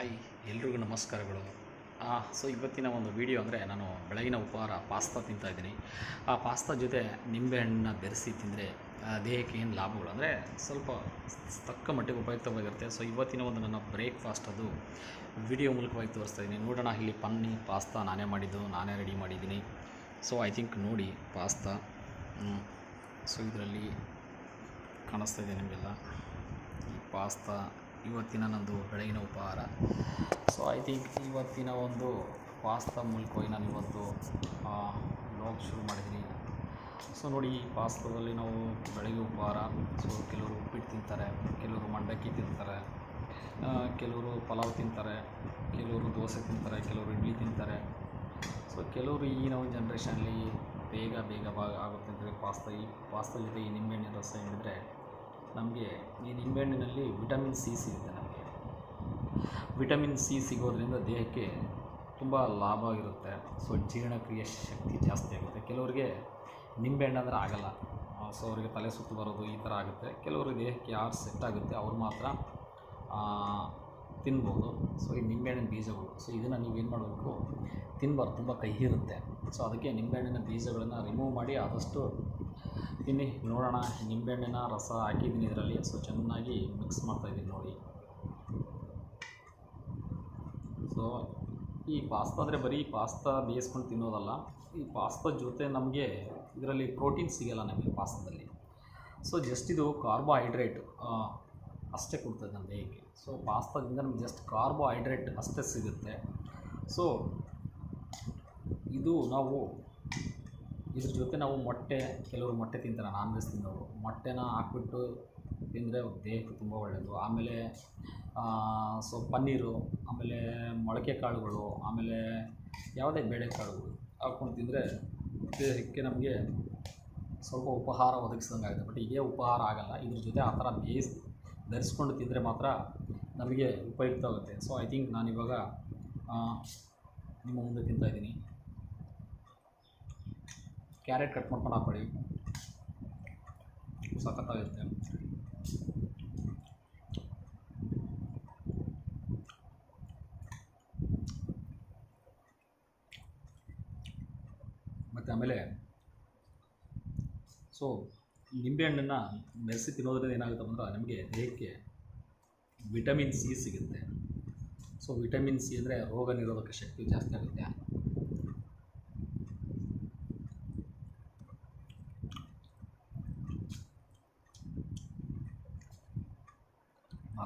Hi, ಎಲ್ರಿಗೂ ನಮಸ್ಕಾರಗಳು. So ಇವತ್ತಿನ ಒಂದು ವಿಡಿಯೋ ಅಂದರೆ ನಾನು ಬೆಳಗಿನ ಉಪಹಾರ ಪಾಸ್ತಾ ತಿಂತಾಯಿದ್ದೀನಿ. ಆ ಪಾಸ್ತಾ ಜೊತೆ ನಿಂಬೆಹಣ್ಣನ್ನ ಬೆರೆಸಿ ತಿಂದರೆ ದೇಹಕ್ಕೆ ಏನು ಲಾಭಗಳು ಅಂದರೆ ಸ್ವಲ್ಪ ತಕ್ಕ ಮಟ್ಟಿಗೆ ಉಪಯುಕ್ತವಾಗಿರುತ್ತೆ. ಸೊ ಇವತ್ತಿನ ಒಂದು ನನ್ನ ಬ್ರೇಕ್ಫಾಸ್ಟ್ ಅದು ವಿಡಿಯೋ ಮೂಲಕವಾಗಿ ತೋರಿಸ್ತಾಯಿದ್ದೀನಿ. ನೋಡೋಣ, ಇಲ್ಲಿ ಪಾಸ್ತಾ ನಾನೇ ಮಾಡಿದ್ದು, ನಾನೇ ರೆಡಿ ಮಾಡಿದ್ದೀನಿ. ಸೊ ಐ ಥಿಂಕ್ ನೋಡಿ ಪಾಸ್ತಾ. ಸೊ ಇದರಲ್ಲಿ ಕಾಣಿಸ್ತಾ ಇದೆ ನಿಮಗೆಲ್ಲ ಈ ಪಾಸ್ತಾ ಇವತ್ತಿನ ನಂದು ಬೆಳಗಿನ ಉಪಹಾರ. ಸೊ ಐ ಥಿಂಕ್ ಇವತ್ತಿನ ಒಂದು ಪಾಸ್ತಾ ಮೂಲಕವಾಗಿ ನಾನು ಇವತ್ತು ವ್ಲಾಗ್ ಶುರು ಮಾಡಿದ್ದೀನಿ. ಸೊ ನೋಡಿ, ಈ ಪಾಸ್ತಾದಲ್ಲಿ ನಾವು ಬೆಳಗ್ಗೆ ಉಪಹಾರ, ಸೊ ಕೆಲವರು ಉಪ್ಪಿಟ್ಟು ತಿಂತಾರೆ, ಕೆಲವರು ಮಂಡಕ್ಕಿ ತಿಂತಾರೆ, ಕೆಲವರು ಪಲಾವ್ ತಿಂತಾರೆ, ಕೆಲವರು ದೋಸೆ ತಿಂತಾರೆ, ಕೆಲವರು ಇಡ್ಲಿ ತಿಂತಾರೆ. ಸೊ ಕೆಲವರು ಈಗಿನ ಒಂದು ಜನ್ರೇಷನಲ್ಲಿ ಬೇಗ ಆಗುತ್ತೆ ಅಂತೇಳಿ ಈ ಪಾಸ್ತಾ ಜೊತೆ ಈ ನಿಂಬೆಹಣ್ಣಿನ ರಸ ಹಿಡಿದ್ರೆ ನಮಗೆ ಈ ನಿಂಬೆಹಣ್ಣಿನಲ್ಲಿ ವಿಟಮಿನ್ ಸಿ ಸಿಗುತ್ತೆ. ನಮಗೆ ವಿಟಮಿನ್ ಸಿ ಸಿಗೋದ್ರಿಂದ ದೇಹಕ್ಕೆ ತುಂಬ ಲಾಭ ಆಗಿರುತ್ತೆ. ಸೊ ಜೀರ್ಣಕ್ರಿಯೆ ಶಕ್ತಿ ಜಾಸ್ತಿ ಆಗುತ್ತೆ. ಕೆಲವರಿಗೆ ನಿಂಬೆಹಣ್ಣು ಅಂದರೆ ಆಗಲ್ಲ, ಸೊ ಅವರಿಗೆ ತಲೆ ಸುತ್ತು ಬರೋದು ಈ ಥರ ಆಗುತ್ತೆ. ಕೆಲವರು ದೇಹಕ್ಕೆ ಯಾರು ಸೆಟ್ ಆಗುತ್ತೆ ಅವ್ರು ಮಾತ್ರ ತಿನ್ಬೋದು. ಸೊ ಈ ನಿಂಬೆಹಣ್ಣಿನ ಬೀಜಗಳು, ಸೊ ಇದನ್ನು ನೀವೇನು ಮಾಡಬೇಕು, ತಿನ್ನಬಾರ್ದು, ತುಂಬ ಕಹಿ ಇರುತ್ತೆ. ಸೊ ಅದಕ್ಕೆ ನಿಂಬೆಹಣ್ಣಿನ ಬೀಜಗಳನ್ನು ರಿಮೂವ್ ಮಾಡಿ ಆದಷ್ಟು ತಿನ್ನಿ. ನೋಡೋಣ, ನಿಂಬೆಹಣ್ಣಿನ ರಸ ಹಾಕಿದ್ದೀನಿ ಇದರಲ್ಲಿ. ಸೊ ಚೆನ್ನಾಗಿ ಮಿಕ್ಸ್ ಮಾಡ್ತಾಯಿದ್ದೀನಿ ನೋಡಿ. ಸೊ ಈ ಪಾಸ್ತಾ ಅಂದರೆ ಬರೀ ಪಾಸ್ತಾ ಬೇಯಿಸ್ಕೊಂಡು ತಿನ್ನೋದಲ್ಲ, ಈ ಪಾಸ್ತಾ ಜೊತೆ ನಮಗೆ ಇದರಲ್ಲಿ ಪ್ರೋಟೀನ್ ಸಿಗೋಲ್ಲ ನಮಗೆ ಪಾಸ್ತಾದಲ್ಲಿ. ಸೊ ಜಸ್ಟ್ ಇದು ಕಾರ್ಬೋಹೈಡ್ರೇಟ್ ಅಷ್ಟೇ ಕೊಡ್ತದೆ ನಮ್ಮ ದೇಹಕ್ಕೆ. ಸೊ ಪಾಸ್ತಾದಿಂದ ನಮಗೆ ಜಸ್ಟ್ ಕಾರ್ಬೋಹೈಡ್ರೇಟ್ ಅಷ್ಟೇ ಸಿಗುತ್ತೆ. ಸೊ ಇದು ನಾವು ಇದ್ರ ಜೊತೆ ನಾವು ಮೊಟ್ಟೆ, ಕೆಲವರು ಮೊಟ್ಟೆ ತಿಂತಾರೆ, ನಾನ್ ವೆಜ್ ತಿನ್ನೋರು ಮೊಟ್ಟೆನ ಹಾಕ್ಬಿಟ್ಟು ತಿಂದರೆ ದೇಹಕ್ಕೆ ತುಂಬ ಒಳ್ಳೆಯದು. ಆಮೇಲೆ ಸೊ ಪನ್ನೀರು, ಆಮೇಲೆ ಮೊಳಕೆ ಕಾಳುಗಳು, ಆಮೇಲೆ ಯಾವುದೇ ಬೇಳೆಕಾಳುಗಳು ಹಾಕ್ಕೊಂಡು ತಿಂದರೆ ದೇಹಕ್ಕೆ ನಮಗೆ ಸ್ವಲ್ಪ ಉಪಹಾರ ಒದಗಿಸ್ದಂಗೆ ಆಗುತ್ತೆ. ಬಟ್ ಇದೇ ಉಪಹಾರ ಆಗೋಲ್ಲ, ಇದ್ರ ಜೊತೆ ಆ ಥರ ಧರಿಸ್ಕೊಂಡು ತಿಂದರೆ ಮಾತ್ರ ನಮಗೆ ಉಪಯುಕ್ತ ಆಗುತ್ತೆ. ಸೊ ಐ ಥಿಂಕ್ ನಾನಿವಾಗ ನಿಮ್ಮ ಮುಂದೆ ತಿಂತಾಯಿದ್ದೀನಿ. ಕ್ಯಾರೆಟ್ ಕಟ್ ಮಾಡ್ಕೊಂಡು ಹಾಕ್ಕೊಳ್ಳಿ, ಸಖತ್ತಾಗಿರುತ್ತೆ. ಮತ್ತು ಆಮೇಲೆ ಸೊ ನಿಂಬೆಹಣ್ಣನ್ನು ಬೆರೆಸಿ ತಿನ್ನೋದ್ರಿಂದ ಏನಾಗುತ್ತೆ ಅಂದ್ರೆ ನಮಗೆ ದೇಹಕ್ಕೆ ವಿಟಮಿನ್ ಸಿ ಸಿಗುತ್ತೆ. ಸೊ ವಿಟಮಿನ್ ಸಿ ಅಂದರೆ ರೋಗ ನಿರೋಧಕ ಶಕ್ತಿ ಜಾಸ್ತಿ ಆಗುತ್ತೆ.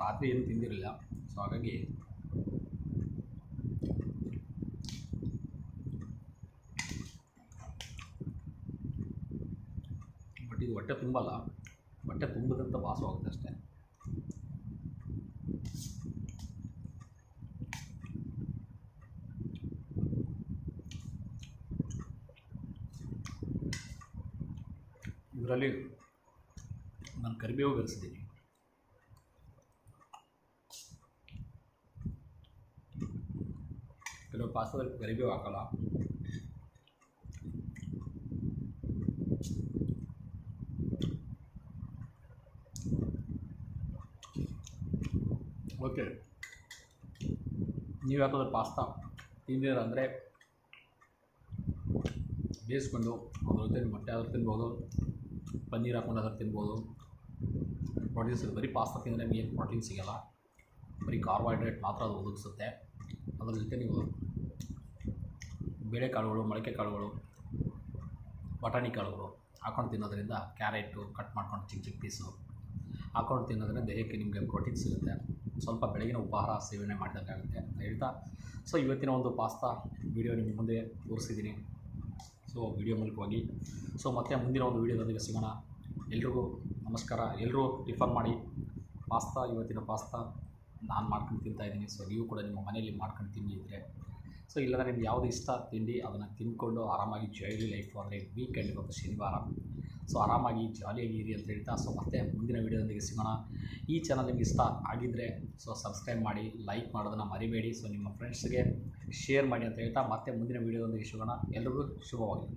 ರಾತ್ರಿ ಏನು ತಿಂದಿರಲಿಲ್ಲ, ಸೊ ಹಾಗಾಗಿ ಬಟ್ ಇದು ಹೊಟ್ಟೆ ತುಂಬಲ್ಲ, ಹೊಟ್ಟೆ ತುಂಬದಂತ ಭಾಸವಾಗುತ್ತೆ ಅಷ್ಟೇ. ಇದರಲ್ಲಿ ನಾನು ಕರಿಬೇವು ಬೆರೆಸಿದ್ದೀನಿ. ಕೆಲವು ಪಾಸ್ತಾದಲ್ಲಿ ಕರಿಬೇವು ಹಾಕಲ್ಲ. ಓಕೆ, ನೀವು ಯಾವ್ದಾದ್ರು ಪಾಸ್ತಾ ತಿಂದಿರ ಅಂದರೆ ಬೇಯಿಸ್ಕೊಂಡು ಅದ್ರ ಜೊತೆ ಮೊಟ್ಟೆ ಆದರೂ ತಿನ್ಬೋದು, ಪನ್ನೀರ್ ಹಾಕ್ಕೊಂಡಾದ್ರೂ ತಿನ್ಬೋದು. ಪ್ರೋಟೀನ್ಸ್ ಬರೀ ಪಾಸ್ತಾ ತಿಂದರೆ ನಮಗೆ ಏನು ಪ್ರೋಟೀನ್ ಸಿಗೋಲ್ಲ, ಬರೀ ಕಾರ್ಬೋಹೈಡ್ರೇಟ್ ಮಾತ್ರ ಅದು ಒದಗಿಸುತ್ತೆ. ಅದರ ಜೊತೆ ನೀವು ಬೇಳೆಕಾಳುಗಳು, ಮೊಳಕೆ ಕಾಳುಗಳು, ಬಟಾಣಿ ಕಾಳುಗಳು ಹಾಕ್ಕೊಂಡು ತಿನ್ನೋದ್ರಿಂದ, ಕ್ಯಾರೆಟು ಕಟ್ ಮಾಡ್ಕೊಂಡು ಚಿಕ್ಕ ಚಿಕ್ಕ ಪೀಸು ಹಾಕ್ಕೊಂಡು ತಿನ್ನೋದ್ರಿಂದ ದೇಹಕ್ಕೆ ನಿಮಗೆ ಪ್ರೋಟೀನ್ ಸಿಗುತ್ತೆ. ಸ್ವಲ್ಪ ಬೆಳಗಿನ ಉಪಹಾರ ಸೇವನೆ ಮಾಡಿದಂಗಾಗುತ್ತೆ ಅಂತ ಹೇಳ್ತಾ, ಸೊ ಇವತ್ತಿನ ಒಂದು ಪಾಸ್ತಾ ವಿಡಿಯೋ ನಿಮ್ಮ ಮುಂದೆ ತೋರಿಸಿದ್ದೀನಿ. ಸೊ ವಿಡಿಯೋ ಮೂಲಕವಾಗಿ ಸೊ ಮತ್ತೆ ಮುಂದಿನ ಒಂದು ವಿಡಿಯೋದೊಂದಿಗೆ ಸಿಗೋಣ. ಎಲ್ರಿಗೂ ನಮಸ್ಕಾರ. ಎಲ್ಲರೂ ಟಿಫನ್ ಮಾಡಿ. ಇವತ್ತಿನ ಪಾಸ್ತಾ ನಾನು ಮಾಡ್ಕೊಂಡು ತಿಂತಾಯಿದ್ದೀನಿ. ಸೊ ನೀವು ಕೂಡ ನಿಮ್ಮ ಮನೆಯಲ್ಲಿ ಮಾಡ್ಕೊಂಡು ತಿಂದಿದ್ರೆ, ಸೊ ಇಲ್ಲಂದರೆ ನಿಮ್ಗೆ ಯಾವುದು ಇಷ್ಟ ತಿಂಡಿ ಅದನ್ನು ತಿಂದ್ಕೊಂಡು ಆರಾಮಾಗಿ ಜಾಲಿ ಲೈಫು, ಅಂದರೆ ವೀಕೆಂಡ್ ಇವತ್ತು ಶನಿವಾರ, ಸೊ ಆರಾಮಾಗಿ ಜಾಲಿಯಾಗಿ ಇರಿ ಅಂತ ಹೇಳ್ತಾ, ಸೊ ಮತ್ತೆ ಮುಂದಿನ ವಿಡಿಯೋದೊಂದಿಗೆ ಸಿಗೋಣ. ಈ ಚಾನಲ್ ನಿಮ್ಗೆ ಇಷ್ಟ ಆಗಿದ್ದರೆ ಸೊ ಸಬ್ಸ್ಕ್ರೈಬ್ ಮಾಡಿ, ಲೈಕ್ ಮಾಡೋದನ್ನು ಮರಿಬೇಡಿ. ಸೊ ನಿಮ್ಮ ಫ್ರೆಂಡ್ಸ್ಗೆ ಶೇರ್ ಮಾಡಿ ಅಂತ ಹೇಳ್ತಾ ಮತ್ತೆ ಮುಂದಿನ ವಿಡಿಯೋದೊಂದಿಗೆ ಸಿಗೋಣ. ಎಲ್ರಿಗೂ ಶುಭವಾಗಲಿ.